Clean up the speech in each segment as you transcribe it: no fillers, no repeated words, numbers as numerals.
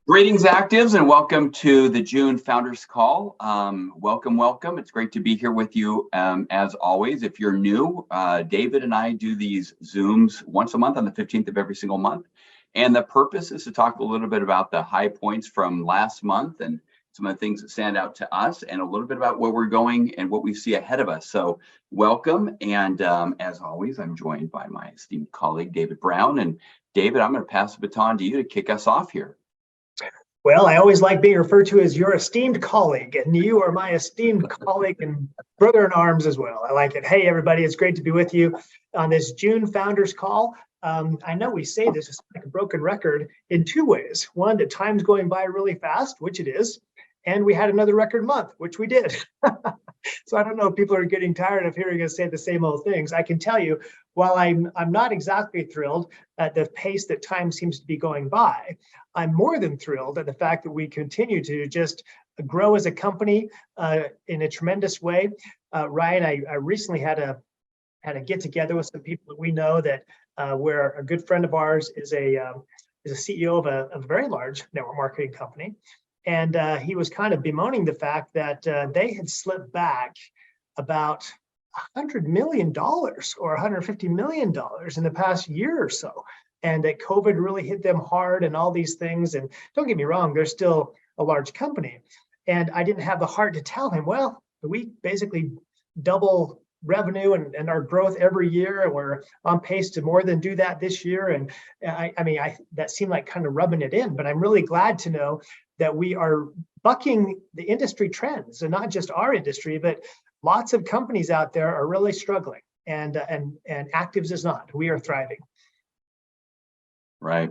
Greetings, actives, and welcome to the June Founders Call. Welcome. It's great to be here with you. As always, if you're new, David and I do these Zooms once a month on the 15th of every single month. And the purpose is to talk a little bit about the high points from last month and some of the things that stand out to us, and a little bit about where we're going and what we see ahead of us. So welcome. And as always, I'm joined by my esteemed colleague, David Brown. And David, I'm going to pass the baton to you to kick us off here. Well, I always like being referred to as your esteemed colleague, and you are my esteemed colleague and brother in arms as well. I like it. Hey, everybody, it's great to be with you on this June Founders Call. I know we say this is like a broken record in two ways. One, that time's going by really fast, which it is, and we had another record month, which we did. So I don't know if people are getting tired of hearing us say the same old things. I can tell you, while I'm not exactly thrilled at the pace that time seems to be going by, I'm more than thrilled at the fact that we continue to just grow as a company in a tremendous way. Ryan, I recently had a get together with some people that we know that where a good friend of ours is a CEO of a very large network marketing company. And he was kind of bemoaning the fact that they had slipped back about $100 million or $150 million in the past year or so. And that COVID really hit them hard and all these things. And don't get me wrong, they're still a large company. And I didn't have the heart to tell him, well, we basically double revenue and our growth every year, and we're on pace to more than do that this year. And I mean, that seemed like kind of rubbing it in, but I'm really glad to know that we are bucking the industry trends, and not just our industry, but lots of companies out there are really struggling, and ACTIVZ is not. We are thriving. Right.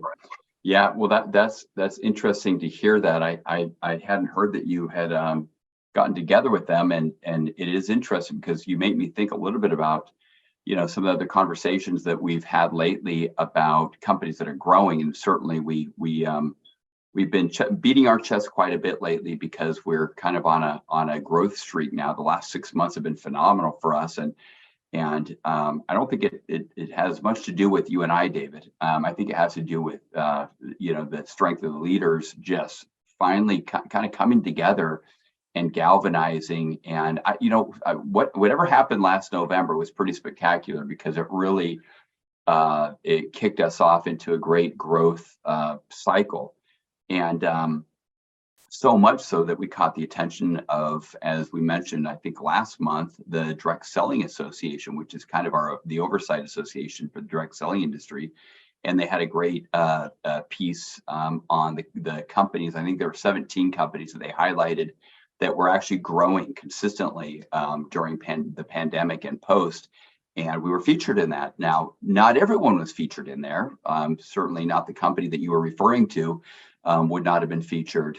Yeah. Well, that's interesting to hear that. I hadn't heard that you had gotten together with them, and it is interesting because you make me think a little bit about, some of the conversations that we've had lately about companies that are growing, and certainly we've been beating our chest quite a bit lately because we're kind of on a growth streak now. The last 6 months have been phenomenal for us, and I don't think it has much to do with you and I, David. I think it has to do with the strength of the leaders just finally kind of coming together and galvanizing. And whatever happened last November was pretty spectacular because it really it kicked us off into a great growth cycle. And so much so that we caught the attention of, as we mentioned, I think last month, the Direct Selling Association, which is kind of the oversight association for the direct selling industry. And they had a great piece on the companies. I think there were 17 companies that they highlighted that were actually growing consistently during the pandemic and post. And we were featured in that. Now, not everyone was featured in there. Certainly not the company that you were referring to would not have been featured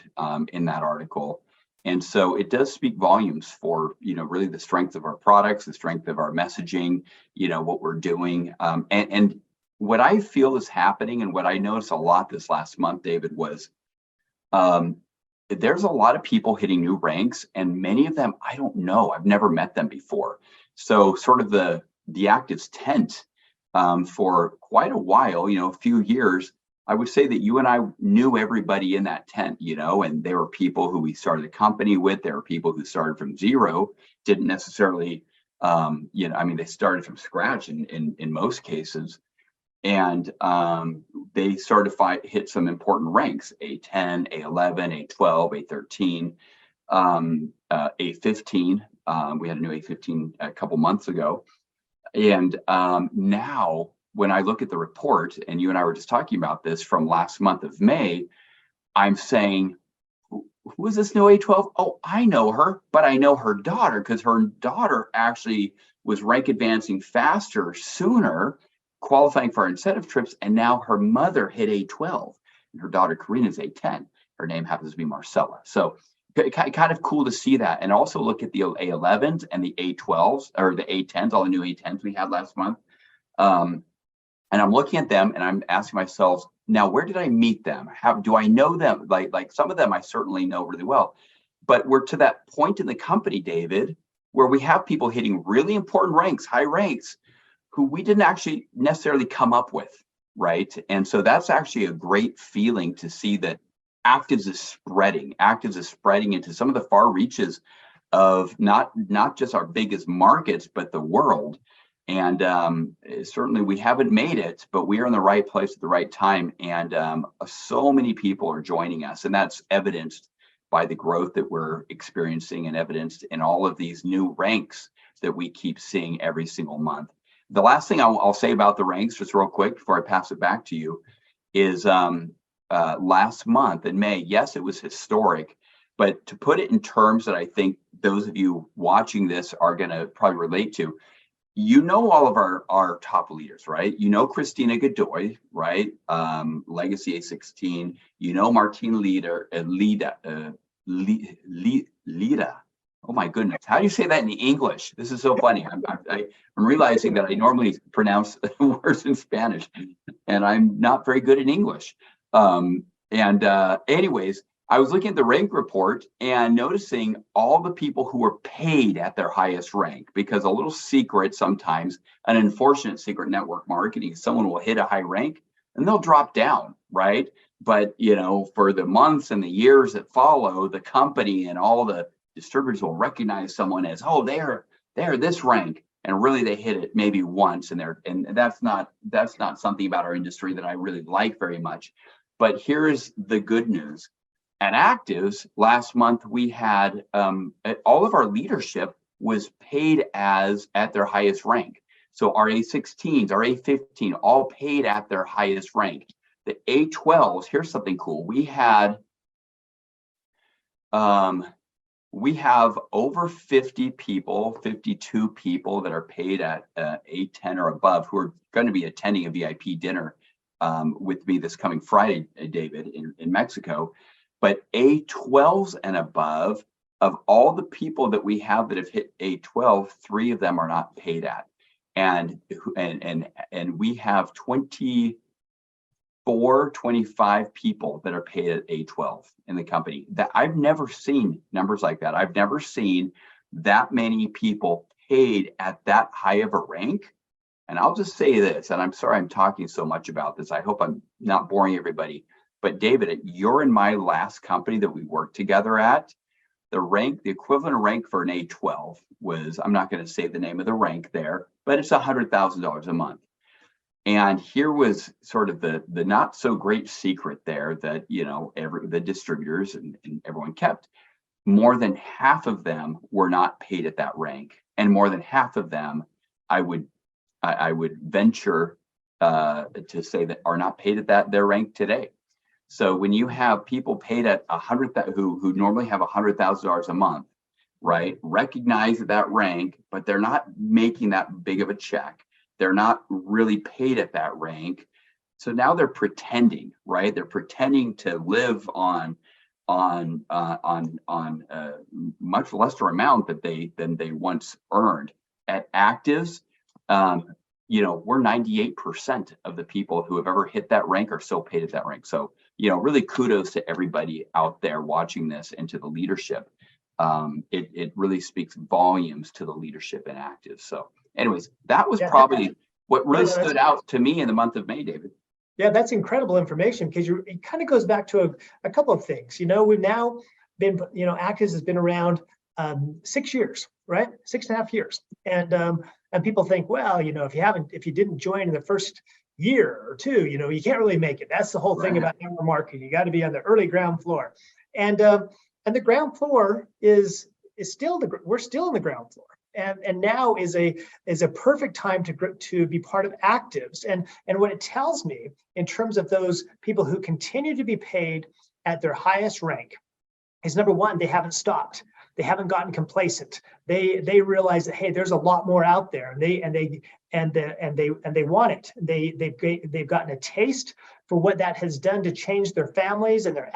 in that article. And so it does speak volumes for, really the strength of our products, the strength of our messaging, what we're doing. And what I feel is happening, and what I noticed a lot this last month, David, was there's a lot of people hitting new ranks, and many of them I don't know. I've never met them before. So sort of the ACTIVZ tent for quite a while, a few years, I would say that you and I knew everybody in that tent, and there were people who we started a company with. There were people who started from zero, didn't necessarily, they started from scratch in most cases. And they started to hit some important ranks: A10, A11, A12, A13, A15. We had a new A15 a couple months ago. And now, when I look at the report, and you and I were just talking about this from last month of May, I'm saying, who is this new A12? Oh, I know her, but I know her daughter, because her daughter actually was rank advancing faster, sooner, qualifying for our incentive trips, and now her mother hit A12, and her daughter Karina is A10. Her name happens to be Marcella. So kind of cool to see that, and also look at the A11s and the A12s, or the A10s, all the new A10s we had last month. And I'm looking at them and I'm asking myself, now, where did I meet them? How do I know them? Like some of them I certainly know really well, but we're to that point in the company, David, where we have people hitting really important ranks, high ranks, who we didn't actually necessarily come up with, right? And so that's actually a great feeling to see that ACTIVZ is spreading. ACTIVZ is spreading into some of the far reaches of not just our biggest markets, but the world. And certainly we haven't made it, but we are in the right place at the right time. And so many people are joining us, and that's evidenced by the growth that we're experiencing and evidenced in all of these new ranks that we keep seeing every single month. The last thing I'll say about the ranks, just real quick before I pass it back to you, is last month in May, yes, it was historic, but to put it in terms that I think those of you watching this are going to probably relate to, you know, all of our top leaders, right? You know, Christina Godoy, right? Legacy A16. You know, Martin Lida. Oh my goodness, how do you say that in English? This is so funny. I'm realizing that I normally pronounce words in Spanish, and I'm not very good in English. Anyways, I was looking at the rank report and noticing all the people who were paid at their highest rank, because a little secret sometimes, an unfortunate secret network marketing, someone will hit a high rank and they'll drop down, right? But, you know, for the months and the years that follow, the company and all the distributors will recognize someone as, oh, they're this rank. And really they hit it maybe once, and that's not something about our industry that I really like very much. But here's the good news. At ACTIVZ last month, we had all of our leadership was paid at their highest rank. So our A16s, our A15, all paid at their highest rank. The A12s, here's something cool. We have over 50 people, 52 people that are paid at A10 or above, who are going to be attending a VIP dinner with me this coming Friday, David, in Mexico. But A12s and above, of all the people that we have that have hit A12, 3 of them are not paid at. And we have 24, 25 people that are paid at A12 in the company. That I've never seen numbers like that. I've never seen that many people paid at that high of a rank. And I'll just say this, and I'm sorry I'm talking so much about this. I hope I'm not boring everybody. But David, you're in my last company that we worked together at. The equivalent rank for an A12 was, I'm not going to say the name of the rank there, but it's $100,000 a month. And here was sort of the not so great secret there that, you know, the distributors and everyone kept. More than half of them were not paid at that rank, and more than half of them, I would venture to say that are not paid at their rank today. So when you have people paid at who normally have $100,000 a month, right, recognize that rank, but they're not making that big of a check. They're not really paid at that rank. So now they're pretending, right? They're pretending to live on much lesser amount than they once earned. At ACTIVZ, you know, we're 98% of the people who have ever hit that rank are still paid at that rank. So, you know, really kudos to everybody out there watching this and to the leadership. It really speaks volumes to the leadership in ACTIVZ. So anyways, that was probably what really stood out to me in the month of May, David. Yeah, that's incredible information, because it kind of goes back to a couple of things. You know, we've now been, you know, ACTIVZ has been around 6 years, right? 6.5 years. And people think, well, you know, if you didn't join in the first year or two, you know, you can't really make it. That's the whole thing about network marketing. You got to be on the early ground floor. And the ground floor is still we're still in the ground floor. And now is a perfect time to be part of ACTIVZ. And what it tells me in terms of those people who continue to be paid at their highest rank is, number one, they haven't stopped. They haven't gotten complacent. They realize that, hey, there's a lot more out there, and they want it. They've gotten a taste for what that has done to change their families and their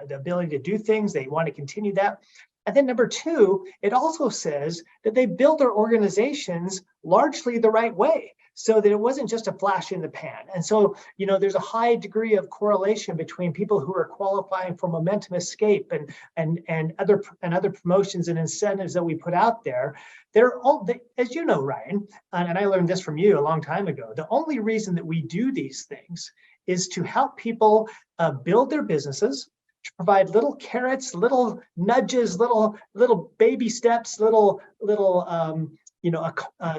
the ability to do things. They want to continue that. And then number two, it also says that they built their organizations largely the right way, so that it wasn't just a flash in the pan. And so, you know, there's a high degree of correlation between people who are qualifying for Momentum Escape and other promotions and incentives that we put out there. As you know, Ryan, and I learned this from you a long time ago, the only reason that we do these things is to help people build their businesses, to provide little carrots, little nudges, little baby steps, a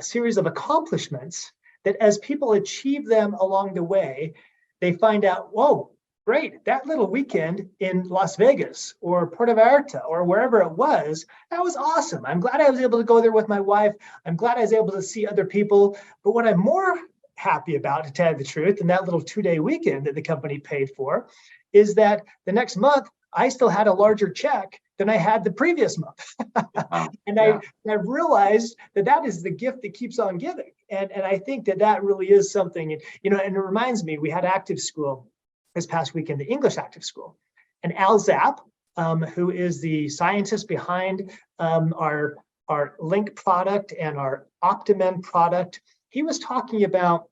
series of accomplishments that as people achieve them along the way, they find out, whoa, great, that little weekend in Las Vegas or Puerto Vallarta or wherever it was, that was awesome. I'm glad I was able to go there with my wife. I'm glad I was able to see other people. But what I'm more happy about, to tell you the truth, and that little 2-day weekend that the company paid for, is that the next month I still had a larger check than I had the previous month. And I realized that is the gift that keeps on giving. And I think that really is something, and it reminds me, we had Active School this past weekend, the English Active School. And Al Zapp, who is the scientist behind our Link product and our Optimen product, he was talking about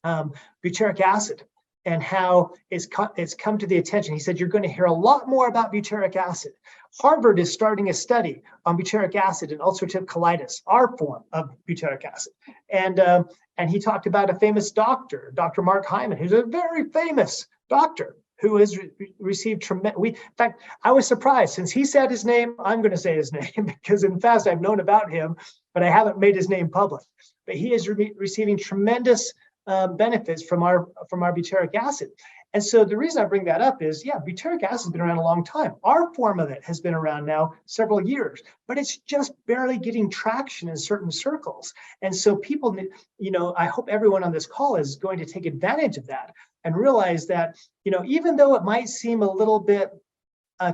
butyric acid and how it's come to the attention. He said, you're going to hear a lot more about butyric acid. Harvard is starting a study on butyric acid and ulcerative colitis, our form of butyric acid. And he talked about a famous doctor, Dr. Mark Hyman, who's a very famous doctor who has received tremendous. In fact, I was surprised. Since he said his name, I'm going to say his name because in the past I've known about him, but I haven't made his name public. But he is receiving tremendous benefits from our butyric acid. And so the reason I bring that up is, butyric acid has been around a long time. Our form of it has been around now several years, but it's just barely getting traction in certain circles. And so people, I hope everyone on this call is going to take advantage of that and realize that, even though it might seem a little bit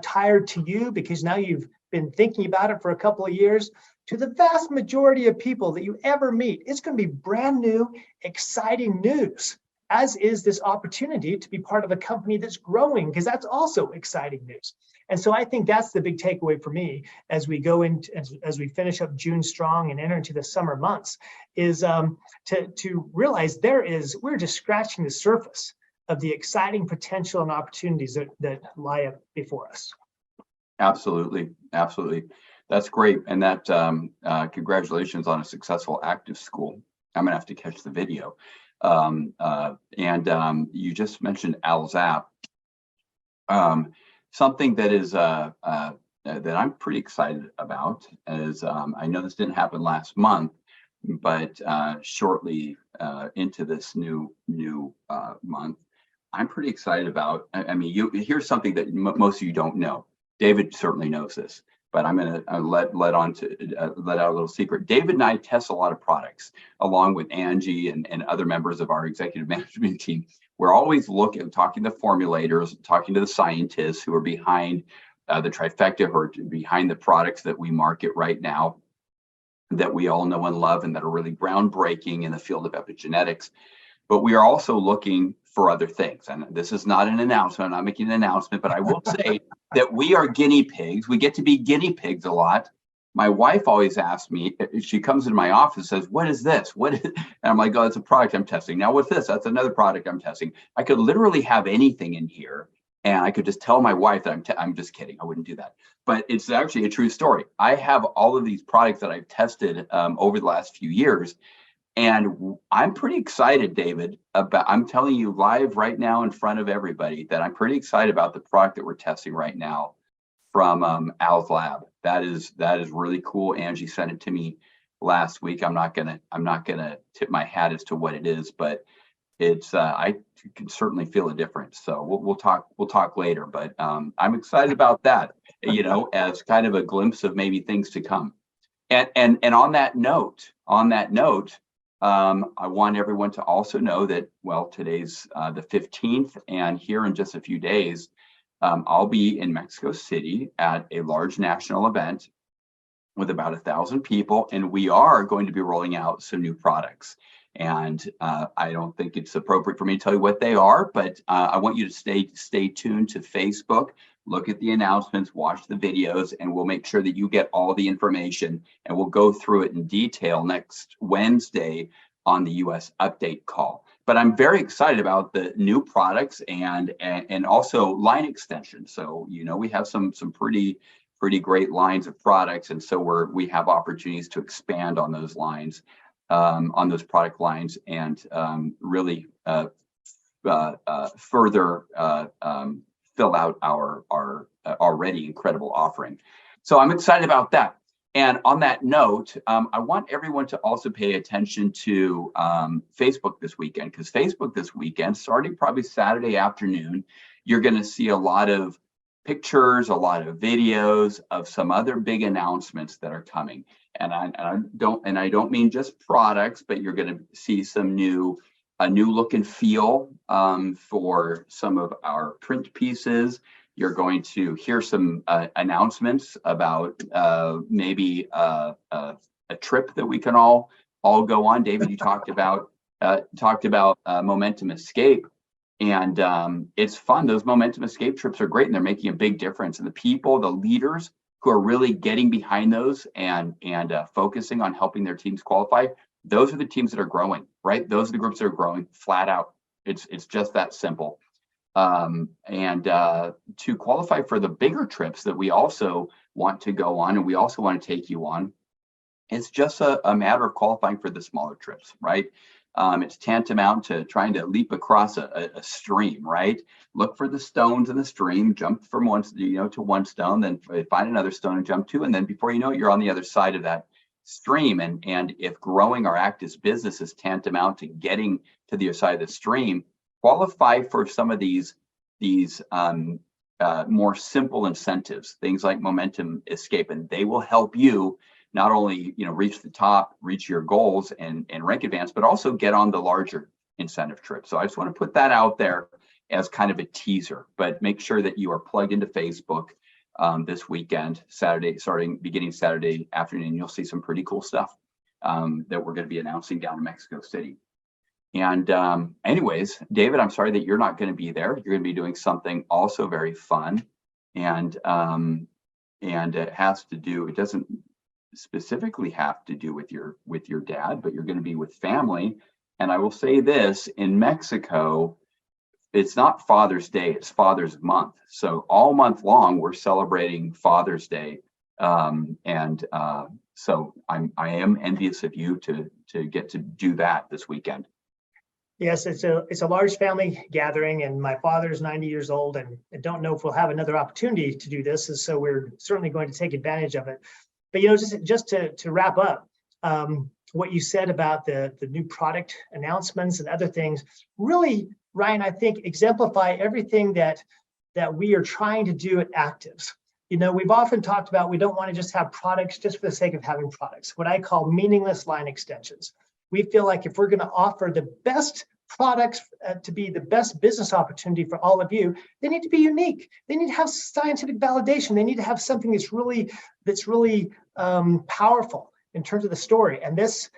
tired to you because now you've been thinking about it for a couple of years, to the vast majority of people that you ever meet, it's going to be brand new, exciting news, as is this opportunity to be part of a company that's growing, because that's also exciting news. And so I think that's the big takeaway for me as we go into, as we finish up June strong and enter into the summer months, is to realize we're just scratching the surface of the exciting potential and opportunities that lie up before us. Absolutely. That's great. And that congratulations on a successful Active School. I'm gonna have to catch the video. You just mentioned Al Zapp. Something that is that I'm pretty excited about is I know this didn't happen last month, but shortly into this new month, I'm pretty excited about. I mean, here's something that most of you don't know. David certainly knows this, but I'm going to let out a little secret. David and I test a lot of products along with Angie and other members of our executive management team. We're always talking to formulators, talking to the scientists who are behind the trifecta, who are behind the products that we market right now, that we all know and love, and that are really groundbreaking in the field of epigenetics. But we are also looking for other things. And this is not an announcement. I'm not making an announcement, but I will say that we are guinea pigs. We get to be guinea pigs a lot. My wife always asks me, she comes into my office and says, what is this? And I'm like, oh, it's a product I'm testing. Now what's this? That's another product I'm testing. I could literally have anything in here and I could just tell my wife that I'm just kidding. I wouldn't do that. But it's actually a true story. I have all of these products that I've tested over the last few years. And I'm pretty excited, David, I'm telling you live right now in front of everybody that I'm pretty excited about the product that we're testing right now from Al's lab. That is really cool. Angie sent it to me last week. I'm not gonna tip my hat as to what it is, but it's I can certainly feel a difference. So we'll talk later. But I'm excited about that, as kind of a glimpse of maybe things to come. And on that note, I want everyone to also know that, well, today's the 15th, and here in just a few days, I'll be in Mexico City at a large national event with about 1,000 people, and we are going to be rolling out some new products. And I don't think it's appropriate for me to tell you what they are, but I want you to stay tuned to Facebook, look at the announcements, watch the videos, and we'll make sure that you get all the information, and we'll go through it in detail next Wednesday on the US update call. But I'm very excited about the new products and also line extensions. So, we have some pretty great lines of products, and so we have opportunities to expand on those lines, on those product lines, and really further fill out our already incredible offering. So I'm excited about that. And on that note, I want everyone to also pay attention to Facebook this weekend, because Facebook this weekend, starting probably Saturday afternoon, you're going to see a lot of pictures, a lot of videos of some other big announcements that are coming. And I don't mean just products, but you're going to see a new look and feel for some of our print pieces. You're going to hear some announcements about maybe a trip that we can all go on. David, you talked about Momentum Escape, and it's fun. Those Momentum Escape trips are great, and they're making a big difference. And the people, the leaders who are really getting behind those and focusing on helping their teams qualify, those are the teams that are growing, right? Those are the groups that are growing flat out. It's just that simple. To qualify for the bigger trips that we also want to go on, and we also want to take you on, it's just a matter of qualifying for the smaller trips, right? It's tantamount to trying to leap across a stream, right? Look for the stones in the stream, jump from one, to one stone, then find another stone and jump to, and then before you know it, you're on the other side of that stream. And if growing our ACTIVZ business is tantamount to getting to the other side of the stream, qualify for some of these more simple incentives, things like Momentum Escape, and they will help you not only reach the top, reach your goals and rank advance, but also get on the larger incentive trip. So I just want to put that out there as kind of a teaser, but make sure that you are plugged into Facebook this weekend, beginning Saturday afternoon. You'll see some pretty cool stuff that we're going to be announcing down in Mexico City. And anyways, David, I'm sorry that you're not going to be there. You're going to be doing something also very fun, and it doesn't specifically have to do with your dad, but you're going to be with family. And I will say this, in Mexico, it's not Father's Day, it's Father's Month. So all month long, we're celebrating Father's Day. So I am envious of you to get to do that this weekend. Yes, it's a large family gathering, and my father's 90 years old, and I don't know if we'll have another opportunity to do this, and so we're certainly going to take advantage of it. But just to wrap up, what you said about the new product announcements and other things, really, Ryan, I think exemplify everything that we are trying to do at ACTIVZ. We've often talked about we don't want to just have products just for the sake of having products, what I call meaningless line extensions. We feel like if we're going to offer the best products to be the best business opportunity for all of you, they need to be unique. They need to have scientific validation. They need to have something that's really powerful in terms of the story. And these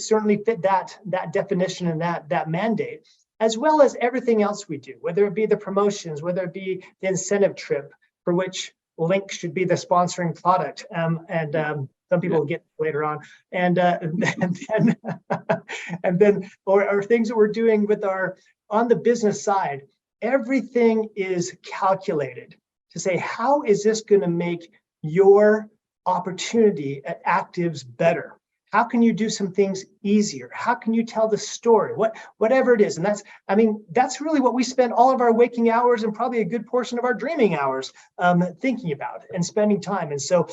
certainly fit that definition and that mandate, as well as everything else we do, whether it be the promotions, whether it be the incentive trip, for which Link should be the sponsoring product. Some people will get later on, and then or things that we're doing with on the business side. Everything is calculated to say, how is this going to make your opportunity at ACTIVZ better? How can you do some things easier? How can you tell the story? Whatever it is. And that's really what we spend all of our waking hours and probably a good portion of our dreaming hours thinking about and spending time. And so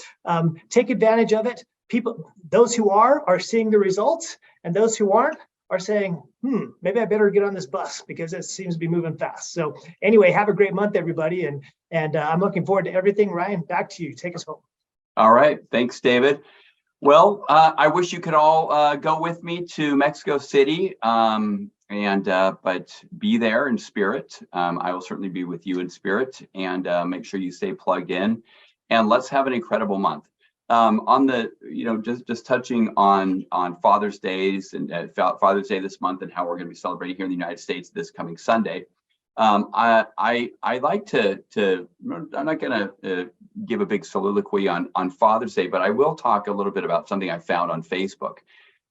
take advantage of it. People, those who are seeing the results, and those who aren't are saying, maybe I better get on this bus because it seems to be moving fast. So anyway, have a great month, everybody. And I'm looking forward to everything. Ryan, back to you. Take us home. All right. Thanks, David. Well, I wish you could all go with me to Mexico City, but be there in spirit. I will certainly be with you in spirit, and make sure you stay plugged in, and let's have an incredible month. On the, just touching on Father's Days and Father's Day this month and how we're going to be celebrating here in the United States this coming Sunday. I like to I'm not going to give a big soliloquy on Father's Day, but I will talk a little bit about something I found on Facebook.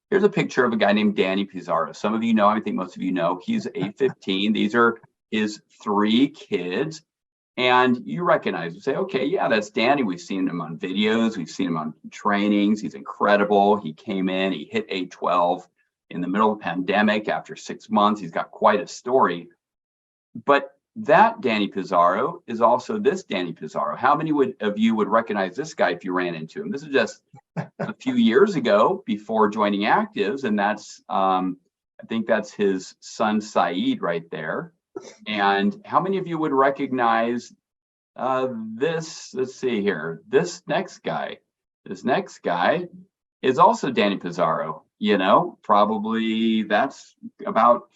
Here's a picture of a guy named Danny Pizarro. Some of you know, I think most of you know, he's 815. These are his 3 kids. And you recognize, you say, okay, yeah, that's Danny. We've seen him on videos. We've seen him on trainings. He's incredible. He came in, he hit 812 in the middle of the pandemic after 6 months. He's got quite a story. But that Danny Pizarro is also this Danny Pizarro. How many of you would recognize this guy if you ran into him? This is just a few years ago before joining ACTIVZ, and that's I think that's his son Saeed right there. And how many of you would recognize this? Let's see here. This next guy is also Danny Pizarro. You know, probably that's about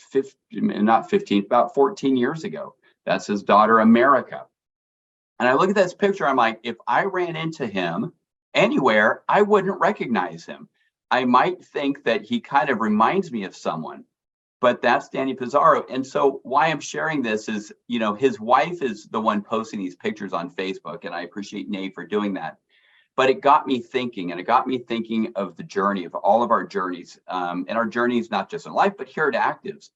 14 years ago. That's his daughter, America. And I look at this picture, I'm like, if I ran into him anywhere, I wouldn't recognize him. I might think that he kind of reminds me of someone, but that's Danny Pizarro. And so why I'm sharing this is, you know, his wife is the one posting these pictures on Facebook, and I appreciate Nate for doing that. But it got me thinking, and it got me thinking of the journey, of all of our journeys, and our journeys, not just in life, but here at ACTIVZ.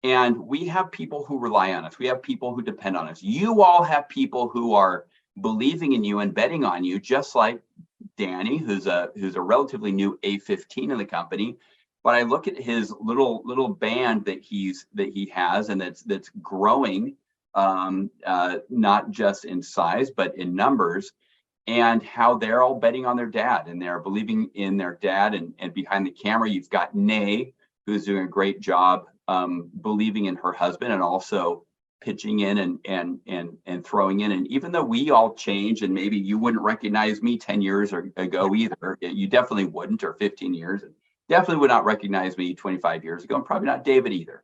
And we have people who rely on us. We have people who depend on us. You all have people who are believing in you and betting on you, just like Danny, who's a relatively new A15 in the company. But I look at his little band that he has, and that's growing, not just in size but in numbers, and how they're all betting on their dad and they're believing in their dad. And behind the camera, you've got Nay, who's doing a great job believing in her husband and also pitching in and throwing in. And even though we all change, and maybe you wouldn't recognize me 10 years ago either, you definitely wouldn't, or 15 years, and definitely would not recognize me 25 years ago, and probably not David either.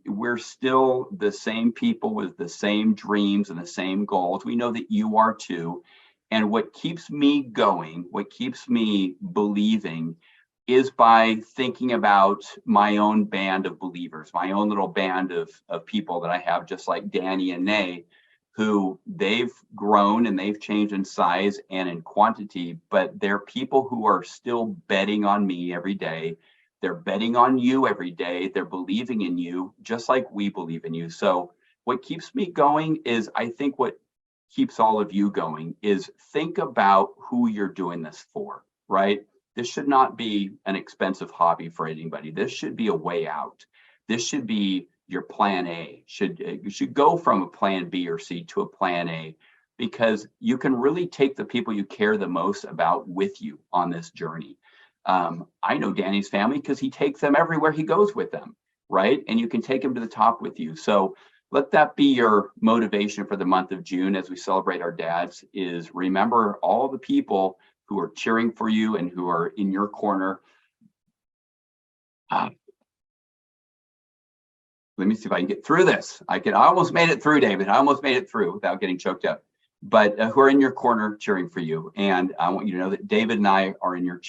We're still the same people with the same dreams and the same goals. We know that you are too. And what keeps me going, what keeps me believing, is by thinking about my own band of believers, my own little band of people that I have, just like Danny and Nay, who they've grown and they've changed in size and in quantity, but they're people who are still betting on me every day. They're betting on you every day. They're believing in you, just like we believe in you. So what keeps me going is, I think what keeps all of you going is, think about who you're doing this for, right? This should not be an expensive hobby for anybody. This should be a way out. This should be your plan A. You should go from a plan B or C to a plan A, because you can really take the people you care the most about with you on this journey. I know Danny's family because he takes them everywhere he goes with them, right? And you can take them to the top with you. So let that be your motivation for the month of June as we celebrate our dads, is remember all the people who are cheering for you and who are in your corner. Let me see if I can get through this. I almost made it through, David. I almost made it through without getting choked up. But who are in your corner cheering for you. And I want you to know that David and I are in your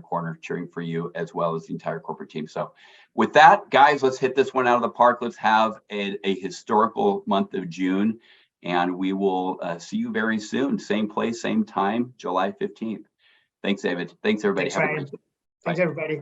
corner cheering for you, as well as the entire corporate team. So with that, guys, let's hit this one out of the park. Let's have a historical month of June, and we will see you very soon. Same place, same time, July 15th. Thanks, David. Thanks, everybody. Thanks, Ryan. Thanks, everybody.